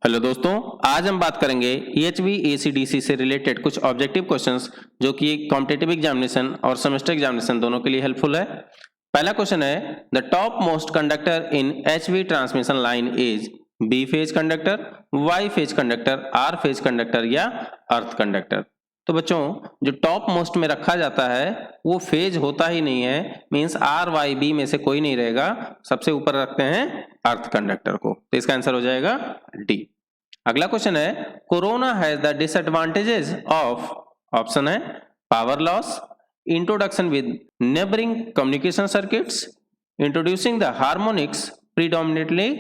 Hello दोस्तों, आज हम बात करेंगे EHV ACDC से रिलेटेड कुछ ऑब्जेक्टिव क्वेश्चंस जो कि कॉम्पिटिटिव एग्जामिनेशन और सेमेस्टर एग्जामिनेशन दोनों के लिए हेल्पफुल है। पहला क्वेश्चन है the top most conductor in HV transmission line is B phase conductor, Y phase conductor, R phase conductor या अर्थ कंडक्टर। तो बच्चों, जो टॉप मोस्ट में रखा जाता है वो फेज होता ही नहीं है, मींस आर वाई बी में से कोई नहीं रहेगा, सबसे ऊपर रखते हैं अर्थ कंडक्टर को। तो इसका आंसर हो जाएगा डी। अगला क्वेश्चन है corona has the disadvantages of, option है power loss, introduction with neighbouring communication circuits, introducing the harmonics predominantly,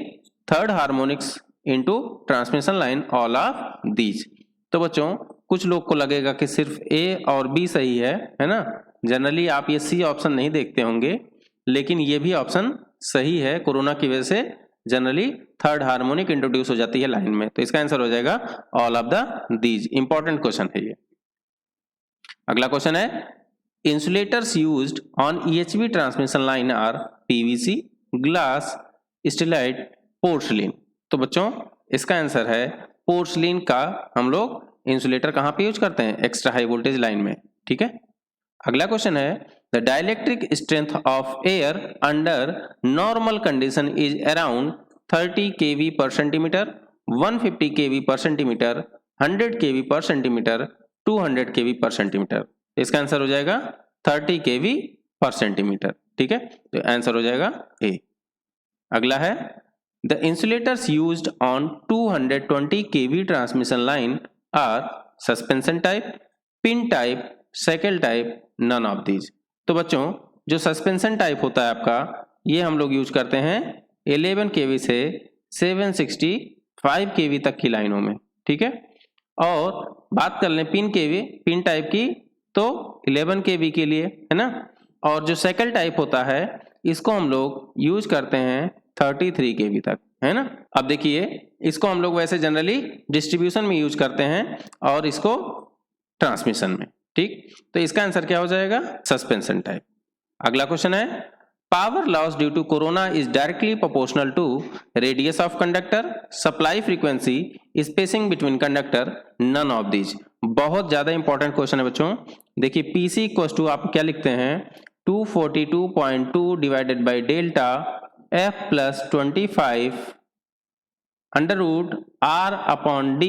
third harmonics into transmission line, all of these. तो बच्चों, कुछ लोग को लगेगा कि सिर्फ ए और बी सही है ना। जनरली आप ये सी ऑप्शन नहीं देखते होंगे, लेकिन ये भी ऑप्शन सही है। कोरोना की वजह से जनरली थर्ड हार्मोनिक इंट्रोड्यूस हो जाती है लाइन में, तो इसका आंसर हो जाएगा all of the these. Important question है ये। अगला क्वेश्चन है insulators used on EHV transmission line are PVC, glass, steatite, porcelain. तो बच्चों, इसका आंसर है पोर्सलिन का हम लोग इंसुलेटर कहां पे यूज करते हैं? एक्स्ट्रा हाई वोल्टेज लाइन में। ठीक है। अगला क्वेश्चन है the dielectric strength of air under normal condition is around 30 kV पर सेंटीमीटर, 150 kV पर सेंटीमीटर, 100 kV पर सेंटीमीटर, 200 kV पर सेंटीमीटर। इसका आंसर हो जाएगा 30 kV पर सेंटीमीटर। ठीक है, तो आंसर हो जाएगा ए। अगला है the insulators used on 220 kV transmission line are suspension type, pin type, cycle type, none of these. तो बच्चों, जो सस्पेंशन टाइप होता है आपका, ये हम लोग यूज करते हैं 11 kV से 765 kV तक की लाइनों में। ठीक है। और बात कर लें पिन टाइप की, तो 11 kV के लिए है ना। और जो साइकिल टाइप होता है, इसको हम लोग यूज करते हैं 33 kV तक, है ना। अब देखिए, इसको हम लोग वैसे जनरली डिस्ट्रीब्यूशन में यूज करते हैं और इसको ट्रांसमिशन में। ठीक, तो इसका आंसर क्या हो जाएगा? Suspension type. अगला क्वेश्चन है power loss due to corona is directly proportional to radius of conductor, supply frequency, spacing between conductor, none of these. बहुत ज्यादा इंपॉर्टेंट क्वेश्चन है बच्चों। देखिए, PC इक्वल्स टू आप क्या लिखते हैं? 242.2 divided by delta F plus 25 under root R upon D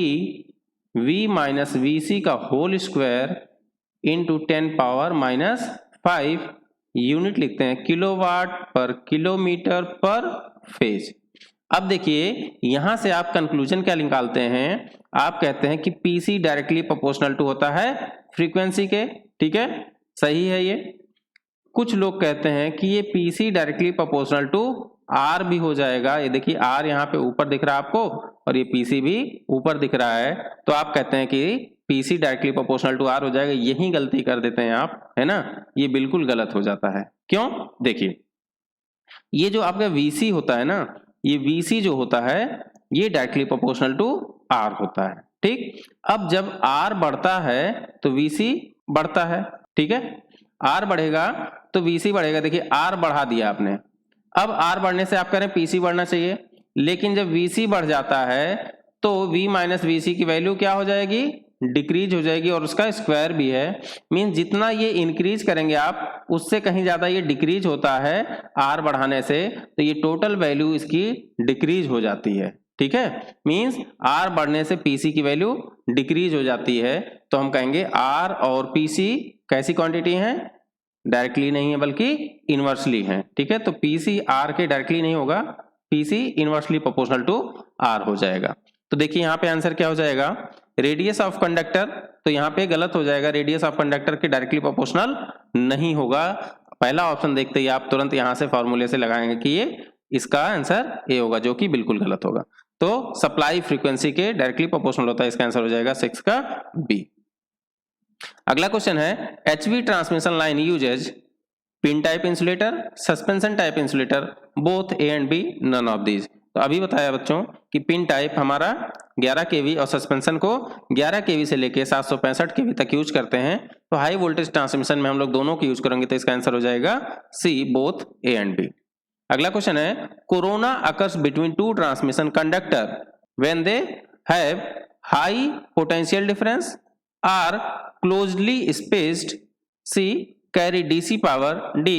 V minus VC का whole square into 10 power minus 5, unit लिखते हैं किलोवाट पर किलोमीटर पर फेज। अब देखिए, यहां से आप कंक्लूजन क्या निकालते हैं? आप कहते हैं कि PC डायरेक्टली प्रोपोर्शनल टू होता है फ्रीक्वेंसी के। ठीक है, सही है ये। कुछ लोग कहते हैं कि ये PC directly proportional to R भी हो जाएगा। ये देखिए, R यहाँ पे ऊपर दिख रहा है आपको और ये PC भी ऊपर दिख रहा है, तो आप कहते हैं कि PC directly proportional to R हो जाएगा। यही गलती कर देते हैं आप, है ना। ये बिल्कुल गलत हो जाता है। क्यों? देखिए, ये जो आपका VC होता है ना, ये VC जो होता है, ये डायरेक्टली प्रोपोर्शनल टू R होता है। ठीक, अब जब R बढ़ता है तो VC बढ़ता है। ठीक है, R बढ़ेगा तो VC बढ़ेगा। देखिए, R बढ़ा दिया आपने, अब R बढ़ने से आप कह रहे हैं PC बढ़ना चाहिए, लेकिन जब VC बढ़ जाता है तो V माइनस VC की वैल्यू क्या हो जाएगी? डिक्रीज हो जाएगी, और उसका स्क्वायर भी है। मींस जितना ये इंक्रीज करेंगे आप, उससे कहीं ज्यादा ये डिक्रीज होता है R बढ़ाने से, तो ये टोटल वैल्यू इसकी डिक्रीज हो जाती है। ठीक है, मींस R बढ़ने से PC की वैल्यू डिक्रीज हो जाती है। तो हम कहेंगे R और PC कैसी क्वांटिटी है? डायरेक्टली नहीं है बल्कि इनवर्सली है। ठीक है, तो PC R के डायरेक्टली नहीं होगा, PC inversely proportional to R हो जाएगा। तो देखिए, यहाँ पे आंसर क्या हो जाएगा? रेडियस ऑफ कंडक्टर, तो यहाँ पे गलत हो जाएगा। रेडियस ऑफ कंडक्टर के डायरेक्टली प्रोपोर्शनल नहीं होगा। पहला ऑप्शन देखते ही आप तुरंत यहाँ से फॉर्मूले से लगाएंगे कि ये इसका आंसर ए होगा, जो कि बिल्कुल गलत होगा। तो सप्लाई फ्रीक्वेंसी के डायरेक्टली प्रोपोर्शनल होता है। इसका आंसर हो जाएगा 6 का बी। अगला क्वेश्चन है HV transmission line uses pin type insulator, suspension type insulator, both A and B, none of these. तो अभी बताया बच्चों कि पिन टाइप हमारा 11 kV और सस्पेंशन को 11 kV से लेके 765 kV तक यूज करते हैं। तो हाई वोल्टेज ट्रांसमिशन में हम लोग दोनों की यूज करेंगे, तो इसका आंसर हो जाएगा C, both A and B। अगला क्वेश्चन है corona occurs between two transmission conductor when they have high potential difference, are closely spaced, C carry DC power, D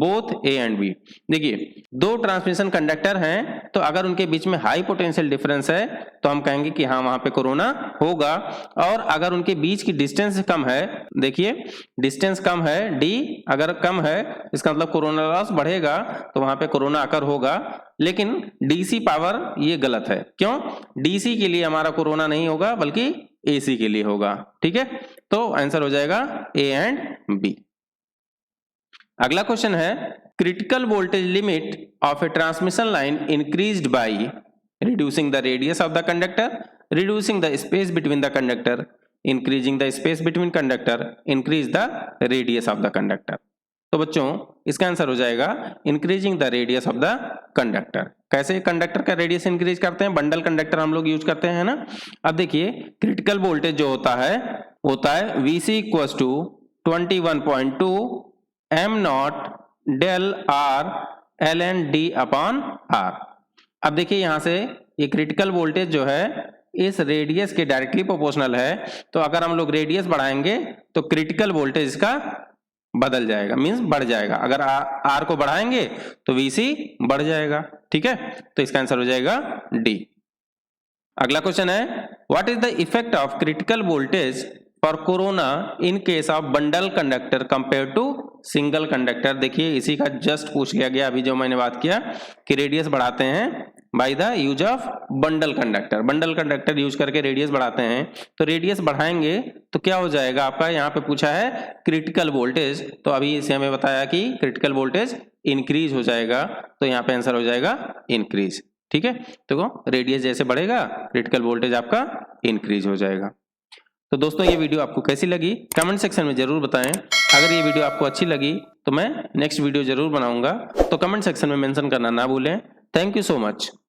both A and B। देखिए दो transmission conductor हैं तो अगर उनके बीच में high potential difference है तो हम कहेंगे कि हाँ वहां पे कोरोना होगा, और अगर उनके बीच की डिस्टेंस कम है, देखिए डिस्टेंस कम है, D अगर कम है इसका मतलब कोरोना लॉस बढ़ेगा तो वहां पे कोरोना अकर होगा। लेकिन DC पावर ये गलत है, क्यों? DC के लिए हमारा कोरोना नहीं होगा बल्कि AC के लिए होगा। ठीक है, तो आंसर हो जाएगा A एंड B। अगला क्वेश्चन है critical voltage limit of A transmission line increased by reducing the radius of the conductor, reducing the space between the conductor, increasing the space between conductor, increase the radius of the conductor. तो बच्चों इसका answer हो जाएगा increasing the radius of the conductor. कैसे conductor का radius increase करते हैं? Bundle conductor हम लोग यूज करते हैं ना। अब देखिए क्रिटिकल वोल्टेज जो होता है VC equal to 21.2 M naught del R ln D upon R। अब देखिए यहां से ये क्रिटिकल वोल्टेज जो है इस रेडियस के डायरेक्टली प्रोपोर्शनल है, तो अगर हम लोग रेडियस बढ़ाएंगे तो क्रिटिकल वोल्टेज का बदल जाएगा, मींस बढ़ जाएगा। अगर R को बढ़ाएंगे तो VC बढ़ जाएगा। ठीक है, तो इसका आंसर हो जाएगा D। अगला क्वेश्चन है what is the effect of critical voltage for corona in case of bundle conductor compare to single conductor. देखिए इसी का जस्ट पूछ लिया गया अभी जो मैंने बात किया कि रेडियस बढ़ाते हैं by the use of bundle conductor. Bundle conductor use करके रेडियस बढ़ाते हैं, तो रेडियस बढ़ाएंगे तो क्या हो जाएगा आपका? यहाँ पे पूछा है क्रिटिकल वोल्टेज, तो अभी इसे हमें बताया कि क्रिटिकल वोल्टेज इंक्रीज हो जाएगा, तो यहाँ पे आंसर हो जाएगा इंक्रीज। ठीक है, देखो रेडियस जैसे बढ़ेगा क्रिटिकल वोल्टेज आपका इंक्रीज हो जाएगा। तो दोस्तों ये वीडियो आपको कैसी लगी कमेंट सेक्शन में जरूर बताएं। अगर ये वीडियो आपको अच्छी लगी तो मैं नेक्स्ट वीडियो जरूर बनाऊंगा, तो कमेंट सेक्शन में मेंशन करना ना भूलें। Thank you so much.